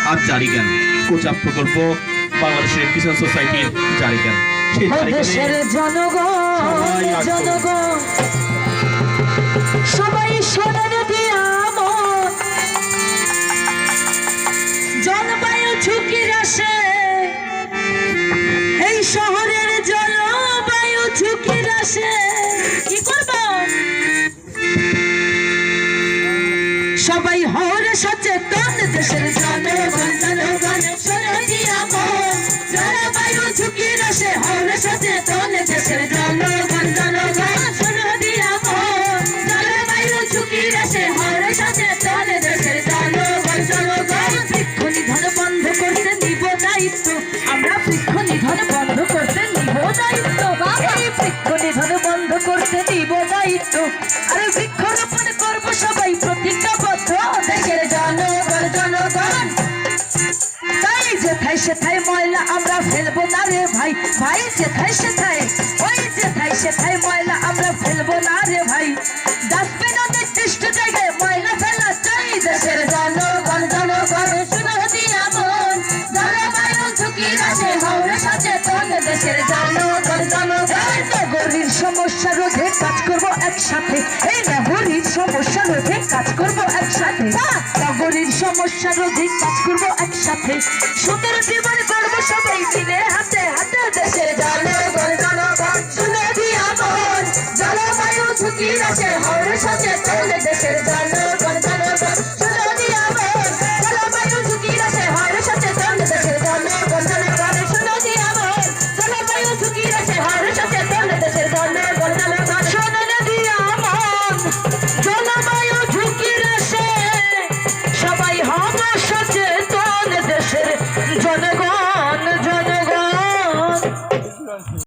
আর জারি জ্ঞান কোচা প্রকল্প বাংলাদেশের কিষাণ সোসাইটির জারি জ্ঞান সেই দেশের জনগণ জনগণ সবাই শোনেন দিয়া মন জলবায়ু ঝুঁকির আসে এই শহরের জলবায়ু ঝুঁকির আসে কি করব সবাই হরে সচেতন দেশের জনগণ জনগণ শোনেন দিয়া মন জলবায়ু ঝুঁকির আসে হরে সচেতন দেশের জনগণ জনগণ শোনেন দিয়া মন জলবায়ু ঝুঁকির আসে হরে সচেতন দেশের জনগণ জনগণ বৃক্ষ নিধন বন্ধ করতে নিব দায়িত্ব আমরা বৃক্ষ নিধন বন্ধ করতে নিব দায়িত্ব এই বৃক্ষ নিধন বন্ধ করতে নিব দায়িত্ব আরে বৃক্ষরোপণ করব সবাই প্রতিজ্ঞাবদ্ধ দেশের জনগণ জনগণ তাই যেথায় সেথায় ময়লা আমরা ফেলবো না রে ভাই ভাই যেথায় সেথায় ওই যেথায় সেথায় ময়লা আমরা ফেলবো না রে ভাই ডাস্টবিন নির্দিষ্ট জায়গায় ময়লা ফেলা চাই দেশের জনগণ জনগণ শুনো দিয়া মন জলবায়ু ঝুঁকির আসে হওয়া সচেতন দেশের জনগণ জনগণ নগরীর সমস্যা রোধে কাজ করবো একসাথে এই নগরীর সমস্যা রোধে কাজ করবো একসাথে নগরীর সমস্যা রোধে কাজ করবো একসাথে সুন্দর জীবন করবো সবাই মিলে হাতে হাতে দেশের জনগণ জনগণ শুনে দিয়া মন জলবায়ু ঝুঁকির আসে হওয়া সচেতন দেশের জনগণ